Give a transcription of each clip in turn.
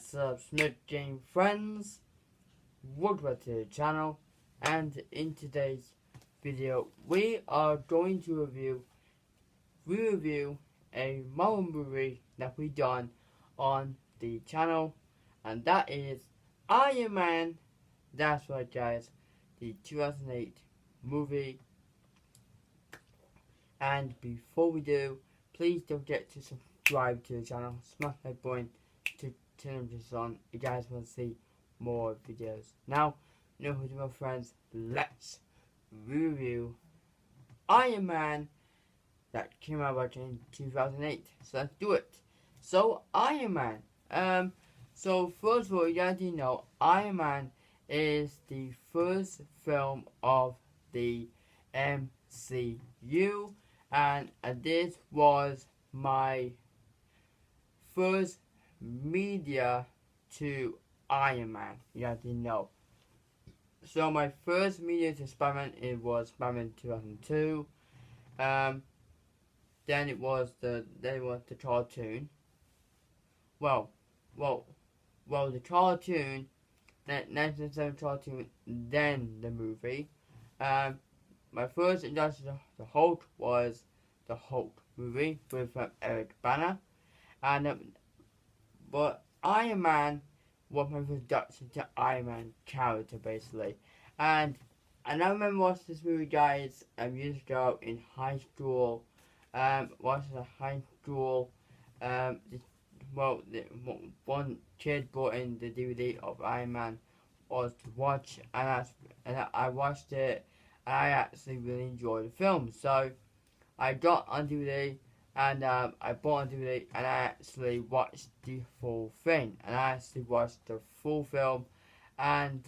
What's up, Smith Game friends? Welcome to the channel, and in today's video we are going to review a Marvel movie that we done on the channel, and that is Iron Man. That's right guys, the 2008 movie. And before we do, please don't forget to subscribe to the channel, smash that button to turn this on if you guys want to see more videos. Now, no my friends, let's review Iron Man that came out back in 2008. So let's do it. So Iron Man. So first of all, you guys know Iron Man is the first film of the MCU, and this was my first media to Iron Man. You guys didn't know. So my first media to Spider-Man, it was Spider-Man 2002. Then it was the cartoon. Well, the cartoon, that 1997 cartoon, then the movie. My first introduction to the Hulk was the Hulk movie with Eric Bana, and but Iron Man was my introduction to Iron Man character basically, and I remember watching this movie, guys, years ago in high school. Watching a high school, one kid brought in the DVD of Iron Man was to watch, and I watched it, and I actually really enjoyed the film. So I got on DVD, and I bought on DVD, and I actually watched the full thing, and I actually watched the full film, and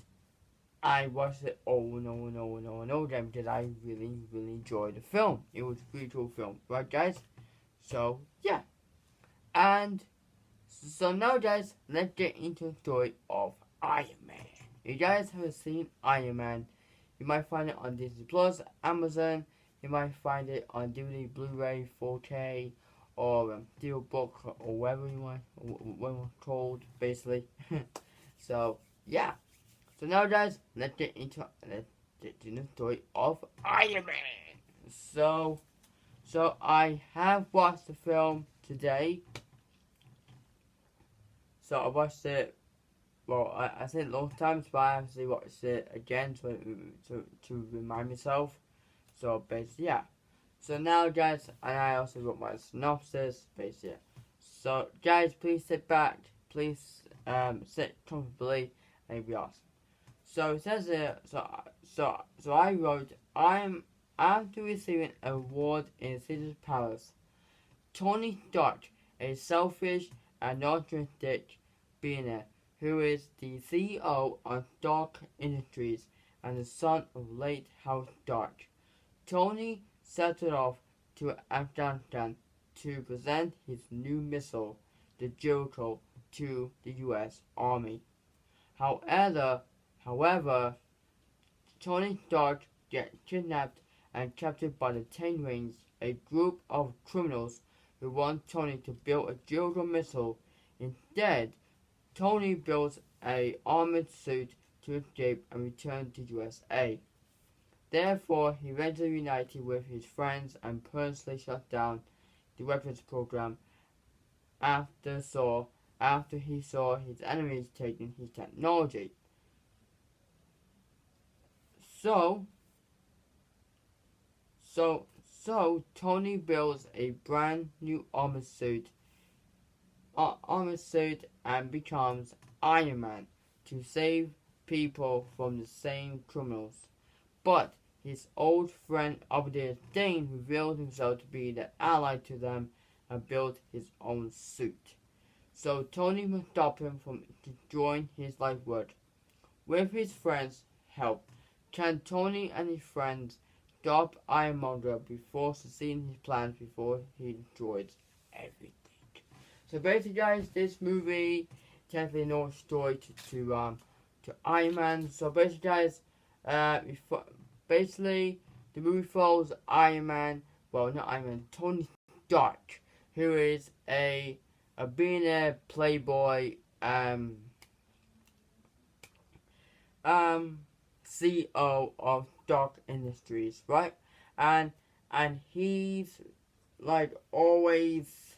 I watched it over and over and over and over and over again because I really enjoyed the film. It was a pretty cool film, right guys? So yeah, and so now guys, let's get into the story of Iron Man. If you guys haven't seen Iron Man, you might find it on Disney Plus, Amazon. You might find it on DVD, Blu-ray, 4K, or Steelbook, or whatever you want, whatever it's called, basically. So yeah. So now, guys, let's get into the story of Iron Man. So I have watched the film today. So I watched it. Well, I said it a long times, but I actually watched it again to remind myself. So basically, yeah. So now, guys, and I also wrote my synopsis. Basically, yeah. So guys, please sit back. Please sit comfortably, and it'll be awesome. So it says here, so I wrote, after receiving an award in Caesar's Palace, Tony Stark, a selfish and narcissistic billionaire who is the CEO of Stark Industries and the son of late House Stark. Tony settled off to Afghanistan to present his new missile, the Jericho, to the U.S. Army. However, Tony Stark gets kidnapped and captured by the Ten Rings, a group of criminals who want Tony to build a Jericho missile. Instead, Tony builds an armored suit to escape and return to USA. Therefore, he eventually reunited with his friends and personally shut down the weapons program after he saw his enemies taking his technology. So Tony builds a brand new armor suit and becomes Iron Man to save people from the same criminals. But his old friend Obadiah Stane revealed himself to be the ally to them and built his own suit. So Tony must stop him from destroying his life work. With his friends' help, can Tony and his friends stop Ironmonger before succeeding his plans before he destroys everything? So basically, guys, this movie definitely no story to Iron Man. So basically, guys, basically the movie follows Iron Man. Well, not Iron Man, Tony Stark, who is a billionaire playboy um CEO of Stark Industries, right? And he's like always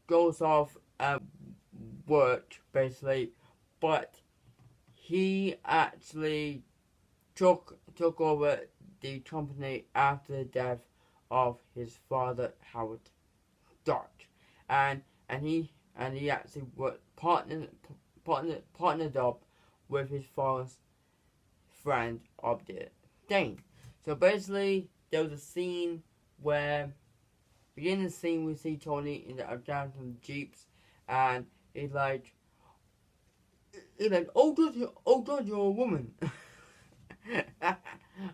goes off work basically, but he actually took over the company after the death of his father Howard Stark, and he actually worked partnered up with his father's friend of the Dane. So basically, there was a scene where, beginning the scene, we see Tony in the Afghanistan jeeps, and he's like, oh God, you're a woman.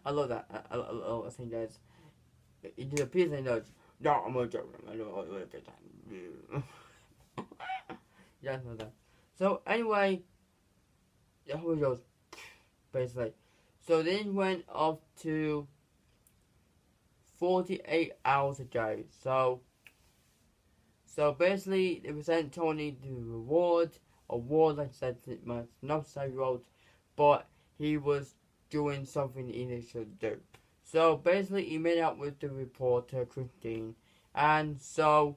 I love that. I love that scene, guys. He did a piece and he goes, no, I'm a joke. I don't know what it Yeah, I know that. So anyway, the whole goes basically. So then he went off to 48 hours ago. So basically, they present Tony the award, like I said, not so wrote, but he was doing something he should do. So basically, he met up with the reporter Christine, and so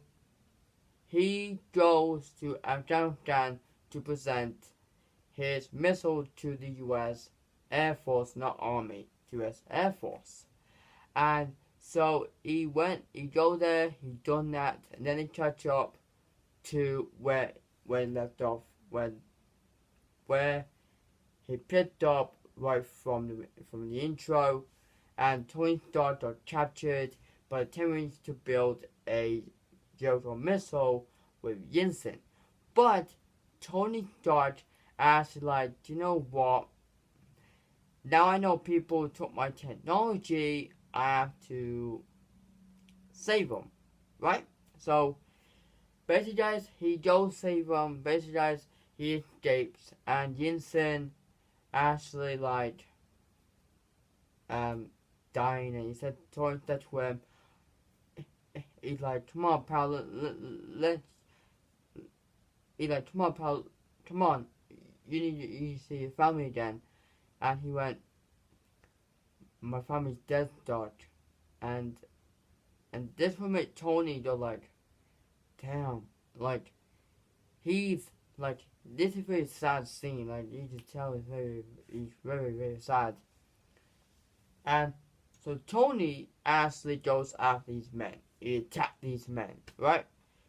he goes to Afghanistan to present his missile to the U.S. Air Force, not Army, U.S. Air Force. And so he go there, he done that, and then he catch up to where he left off, where he picked up right from the intro, and Tony Stark got captured by the Terrorists to build a Jericho missile with Yinsen. But Tony Stark asked, like, you know what? Now I know people took my technology, I have to save them, right? So, basically, guys, he goes save them. Basically, guys, he escapes, and Yinsen actually, like, dying, and he said, Tony, that's where he's like, come on, pal, let's, he's like, come on, pal, come on, you need to see your family again. And he went, my family's dead, Dodge. And this will make Tony go like, damn, like, he's, like, this is a very sad scene, like, you can tell he's very, very sad. And so Tony actually goes after these men. He attacked these men, right?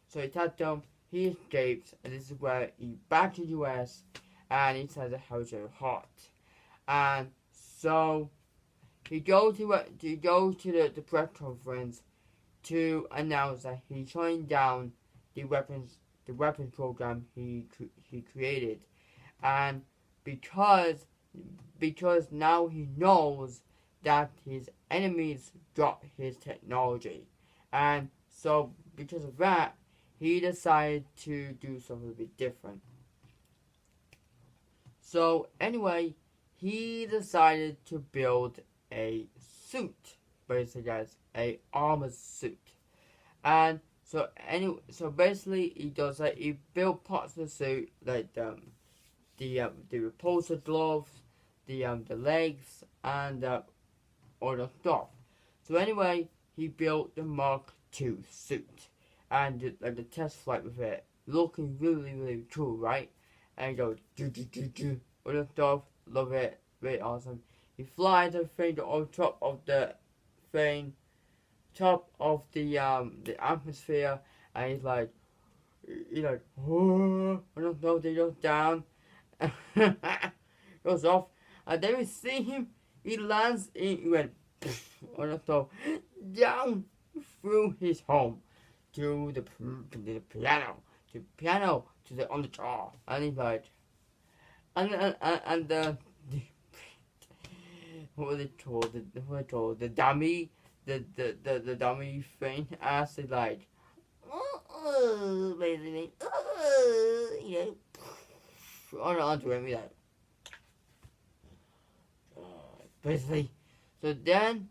So he attacked them, he escapes, and this is where he back to the US, and he says that how's your heart. And so he goes to the press conference to announce that he's shutting down the weapons program he created, and because now he knows that his enemies got his technology, and so because of that, he decided to do something a bit different. So anyway, he decided to build a suit, basically, guys, a armor suit. And so basically he does that. He built parts of the suit, like the repulsor gloves, the legs, and all the stuff. So anyway, he built the Mark II suit, and the test flight with it, looking really, really cool, right? And he goes all the stuff, love it, very awesome. He flies the thing on top of the thing, top of the atmosphere, and he's like, oh, I don't know, they go down, goes off, and then we see him. He lands in, he went, I don't know, down through his home to the piano, to the on the jaw, and he's like, and what was it called? The dummy, the dummy thing. Actually, like, basically, onto him, like, basically. So then,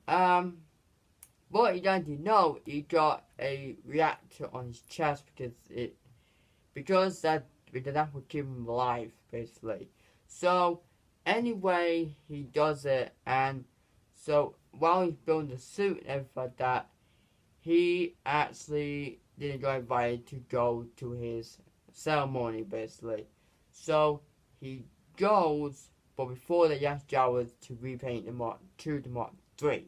what he didn't know, he got a reactor on his chest because because that would keep him alive, basically. So, anyway, he does it, and so while he's building the suit and everything like that, he actually didn't get invited to go to his ceremony, basically. So, he goes, but before that, he asked Jawas to repaint the Mark II to Mark III,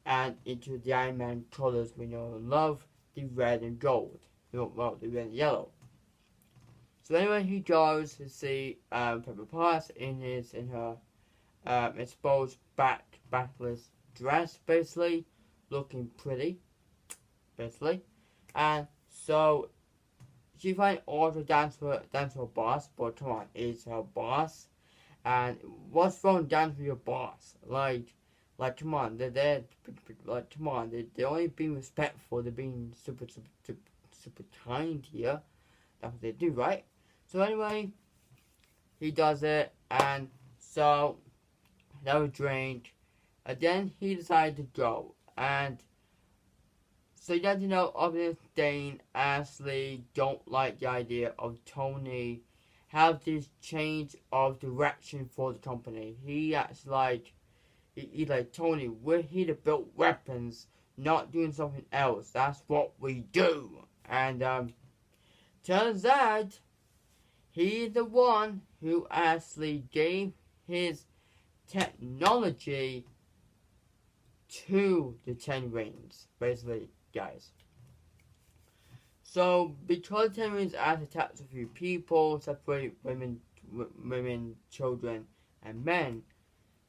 and into the Iron Man colors we know and love, the red and gold. Well, the red and yellow. So anyway, he goes to see Pepper Potts in her exposed backless dress, basically looking pretty, basically, and so she finds all to dance for her boss. But come on, it's her boss, and what's wrong with dance with your boss? Like come on, they're like come on, they're only being respectful. They're being super kind here. That's what they do, right? So anyway, he does it, and so that was drink, and then he decided to go, and so you have to know, Obadiah Dane actually don't like the idea of Tony have this change of direction for the company. He actually he's like, Tony, we're here to build weapons, not doing something else. That's what we do. And turns out he's the one who actually gave his technology to the Ten Rings, basically, guys. So, because Ten Rings has attacked a few people, separate women, children, and men,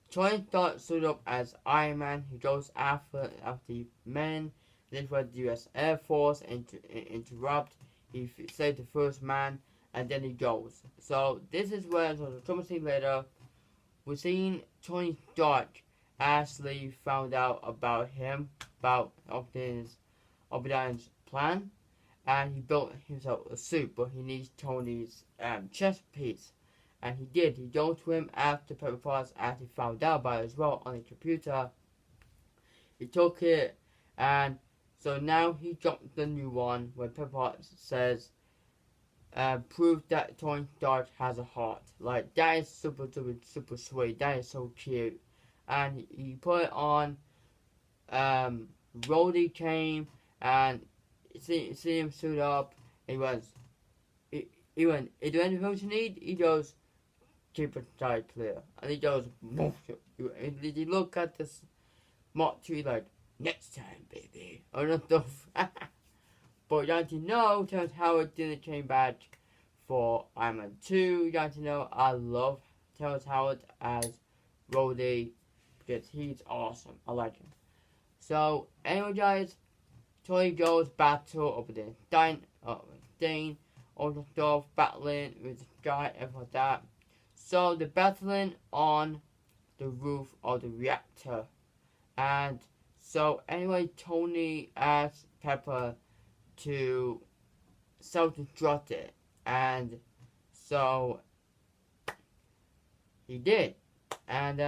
Tony Stark stood up as Iron Man. He goes after the men. This was the U.S. Air Force interrupt. He saved the first man, and then he goes. So this is where, so a couple scenes later, we're seeing Tony Stark actually found out about Obadiah's plan, and he built himself a suit, but he needs Tony's chest piece. And he did. He goes to him after Pepper Potts actually found out about it as well on the computer. He took it, and so now he got the new one where Pepper Potts says, prove that Tony Stark has a heart. Like, that is super sweet. That is so cute. And he put it on. Rhodey came and see him suit up. He went, is there anything else you need? He goes, keep it tight clear. And he goes, he look at this Mark tree like, next time, baby. Or not the But you have to know, Terrence Howard didn't came back for Iron Man 2. You have to know, I love Terrence Howard as Rhodey because he's awesome. I like him. So, anyway, guys, Tony goes battle over the Dane, all the stuff, battling with the guy, everything like that. So, they're battling on the roof of the reactor. And so, anyway, Tony asks Pepper to self-destruct it. And so, he did. And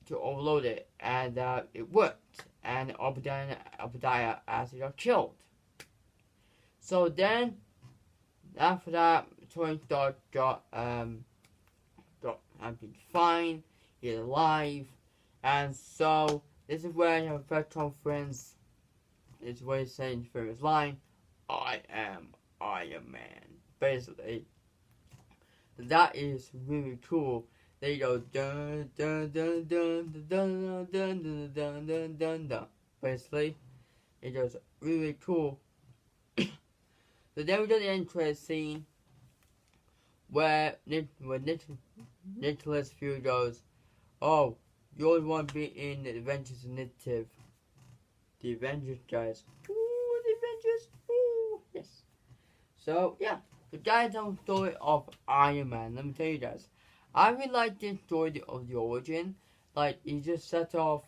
to overload it. And it worked. And Obadiah actually got killed. So then, after that, Tony Stark got been fine. He's alive, and so this is where you have a press conference. This is where he's saying his famous line, "I am Iron Man." Basically, that is really cool. They go dun dun dun dun dun dun dun dun dun dun dun. Basically, it goes really cool. So then we get the end credit scene where Nicholas Fury goes, "Oh, you always want to be in the Avengers Initiative." The Avengers guys. Ooh, the Avengers. Ooh, yes. So yeah, the guys tell the story of Iron Man. Let me tell you guys. I really like this story of the origin. Like, he just set off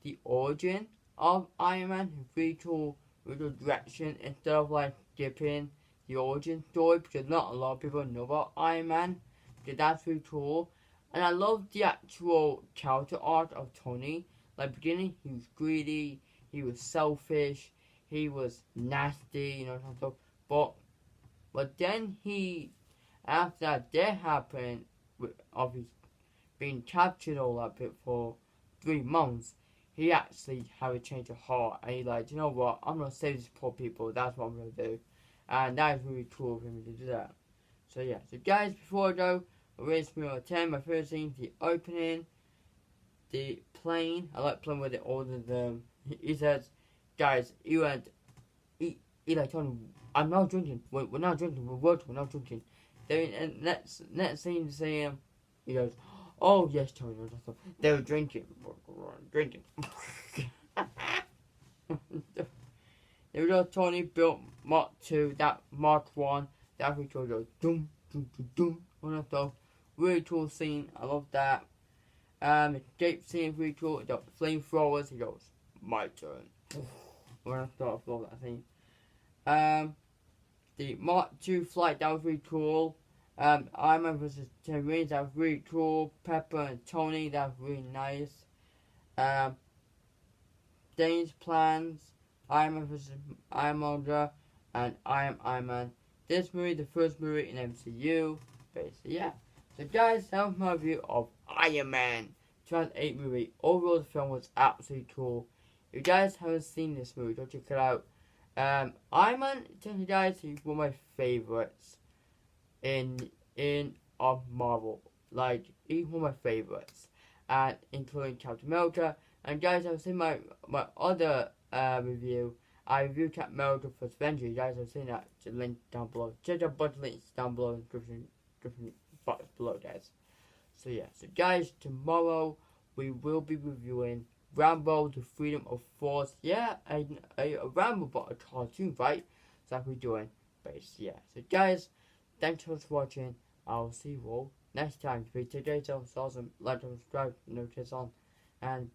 the origin of Iron Man. Really cool direction instead of like skipping the origin story because not a lot of people know about Iron Man. Because that's really cool. And I love the actual character arc of Tony. Like, beginning, he was greedy, he was selfish, he was nasty, you know, but then he After that did happen, of his being captured all that bit for 3 months, he actually had a change of heart and he like, you know what, I'm gonna save these poor people, that's what I'm gonna do. And that is really cool of him to do that. So yeah, so guys, before I go, I raised me on 10, my first thing, the opening, the plane, I like playing with it all of them. He says, guys, you and he like Tony, I'm not drinking, we're not drinking, we're working, we're not drinking. Then and next thing to say he goes, oh yes Tony, they were drinking, drinking. They were just Tony built Mark 2, that Mark 1, that we told you, doom, doom, doom, doom, one of those. Really cool scene, I love that. Escape scene, really cool, the flamethrowers, he goes, my turn. When I thought, I love that scene. The Mark 2 flight, that was really cool. Iron Man vs. Marines, that was really cool. Pepper and Tony, that was really nice. Dane's plans, Iron Man vs. Ironmonger, and I Am Iron Man. This movie, the first movie in MCU, basically, yeah. So guys, that was my review of Iron Man 2008 movie. Overall, the film was absolutely cool. If you guys haven't seen this movie, go check it out. Iron Man, technically guys, he's one of my favorites in Marvel. Like, he's one of my favorites. And including Captain America. And guys, I've seen my other review. I reviewed Captain America First Avenger. You guys have seen that. The link down below. Check out bunch of links down below in the description box below, guys. So yeah, so guys, tomorrow we will be reviewing Rambo: The Freedom of Force. Yeah, a Rambo, but a cartoon, right? So that's what we're doing. But yeah, so guys, thanks for watching. I'll see you all next time. Please take care of yourselves, awesome. Like and subscribe, notice on, and